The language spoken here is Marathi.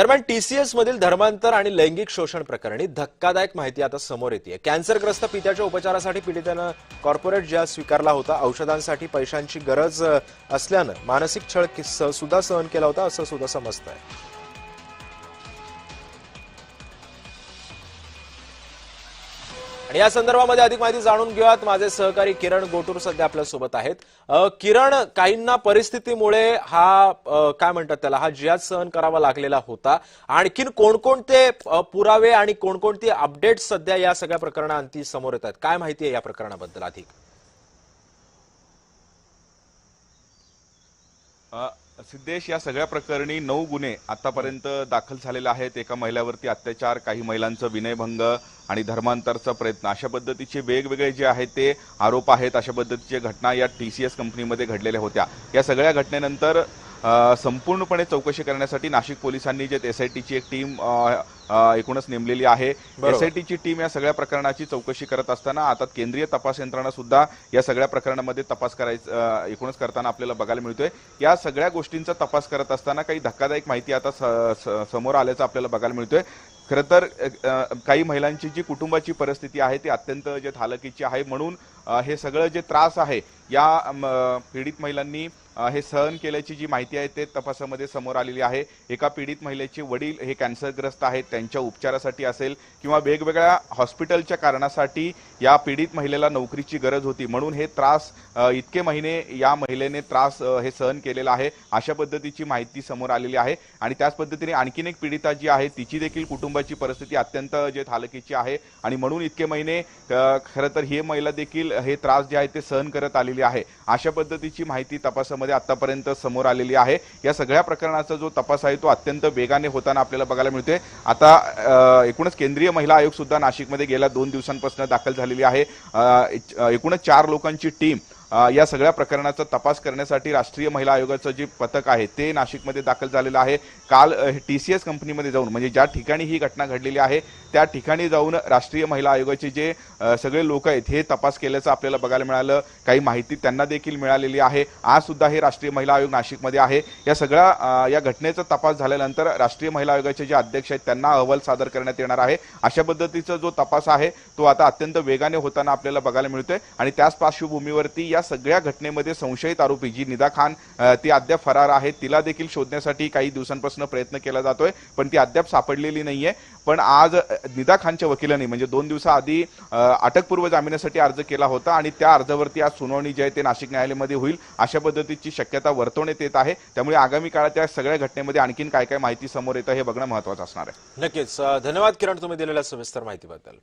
दरम्यान टीसीएस मधील धर्मांतर आणि लैंगिक शोषण प्रकरणी धक्कादायक माहिती आता समोर येते। कॅन्सरग्रस्त पित्याच्या उपचारासाठी पीडितेनं कॉर्पोरेट जाल स्वीकारला होता। औषधांसाठी पैशांची गरज असल्यानं मानसिक छळ सुद्धा सहन केला होता असं सुद्धा समजतंय। आणि या संदर्भामध्ये अधिक माहिती जाणून घेऊयात। माझे सहकारी किरण गोटूर सध्या आपल्या सोबत आहेत। किरण, काहींना परिस्थितीमुळे हा काय म्हणतात त्याला हा जिहाद सहन करावा लागलेला होता। आणखीन कोणकोणते पुरावे आणि कोणकोणती अपडेट्स सध्या या सगळ्या प्रकरणांती समोर येतात? काय माहिती आहे या प्रकरणाबद्दल अधिक? सिद्धेश, या सगळ्या प्रकरणी 9 गुन्हे आतापर्यंत दाखल झालेले आहेत। एका महिलेवरती अत्याचार, काही महिलांचं विनयभंग आणि धर्मांतरचा प्रयत्न, अशा पद्धतीचे वेगवेगळे जे आहेत ते आरोप आहेत। अशा पद्धतीच्या घटना या टीसीएस कंपनीमध्ये घडलेल्या होत्या। या सगळ्या घटनेनंतर संपूर्णपणे चौकशी करण्यासाठी नाशिक पोलिसांनी जे एसआयटीची एक टीम एकूणच नेमलेली आहे। एसआयटीची टीम या सगळ्या प्रकरणाची चौकशी करत असताना आता केंद्रीय तपास यंत्रणा सुद्धा या सगळ्या प्रकरणामध्ये तपास करायचं एकूणच करताना आपल्याला बघायला मिळतोय। या सगळ्या गोष्टींचा तपास करत असताना काही धक्कादायक माहिती आता समोर आल्याचं आपल्याला बघायला मिळतोय। खरं तर काही महिलांची जी कुटुंबाची परिस्थिती आहे ती अत्यंत जे हालाकीची आहे, म्हणून हे सगळं जे त्रास आहे या पीडित महिलांनी हे सहन केल्याची जी माहिती आहे ते तपासामध्ये समोर आलेली आहे। एका पीडित महिलेचे वडील हे कॅन्सरग्रस्त आहेत, त्यांच्या उपचारासाठी असेल किंवा वेगवेगळ्या हॉस्पिटलच्या कारणासाठी या पीडित महिलेला नोकरीची गरज होती, म्हणून हे त्रास इतके महिने या महिलेने त्रास हे सहन केलेला आहे, अशा पद्धतीची माहिती समोर आलेली आहे। आणि त्याच पद्धतीने आणखीन एक पीडिता जी आहे तिची देखील कुटुंबाची परिस्थिती अत्यंत जे हालाकीची आहे आणि म्हणून इतके महिने खरं तर ही महिला देखील हे त्रास जे आहे ते सहन करत आलेली आहे, अशा पद्धतीची माहिती तपासामध्ये आतापर्यंत समोर आलेली आहे। या सगळ्या प्रकरणाचा जो तपास आहे तो अत्यंत वेगाने होताना आपल्याला बघायला मिळतोय। आता एकूणच केंद्रीय महिला आयोग सुद्धा नाशिकमध्ये गेल्या 2 दिवसांपासून दाखल झालेली आहे। एकूणच 4 लोकांची टीम या सगळ्या प्रकरणाचा तपास करण्यासाठी राष्ट्रीय महिला आयोगाचं जे पथक आहे ते नाशिकमध्ये दाखल झालेलं आहे। काल टीसीएस कंपनीमध्ये जाऊन, म्हणजे ज्या ठिकाणी ही घटना घडलेली आहे त्या ठिकाणी जाऊन राष्ट्रीय महिला आयोगाचे जे सगळे लोक आहेत हे तपास केल्याचं आपल्याला बघायला मिळालं। काही माहिती त्यांना देखील मिळालेली आहे। आज सुद्धा हे राष्ट्रीय महिला आयोग नाशिकमध्ये आहे। या सगळ्या या घटनेचा तपास झाल्यानंतर राष्ट्रीय महिला आयोगाचे जे अध्यक्ष आहेत त्यांना अहवाल सादर करण्यात येणार आहे। अशा पद्धतीचा जो तपास आहे तो आता अत्यंत वेगाने होताना आपल्याला बघायला मिळतोय। आणि त्याच पार्श्वभूमीवरती या सगळ्या घटनेमध्ये संशयित आरोपी जी निदा खान ती अद्याप फरार आहे, तिला देखील शोधण्यासाठी काही दिवसांपासून प्रयत्न केला जातोय, पण ती अद्याप सापडलेली नाहीये। पण आज निदा खानच्या वकिलांनी म्हणजे 2 दिवसाआधी अटकपूर्व जामिनासाठी अर्ज केला होता आणि त्या अर्जावरती आज सुनावणी जी आहे ते नाशिक न्यायालयामध्ये होईल, अशा पद्धतीची शक्यता वर्तवण्यात येत आहे। त्यामुळे आगामी काळात या सगळ्या घटनेमध्ये आणखीन काय काय माहिती समोर येतं हे बघणं महत्त्वाचं असणार आहे। नक्कीच धन्यवाद किरण, तुम्ही दिलेल्या सविस्तर माहितीबद्दल।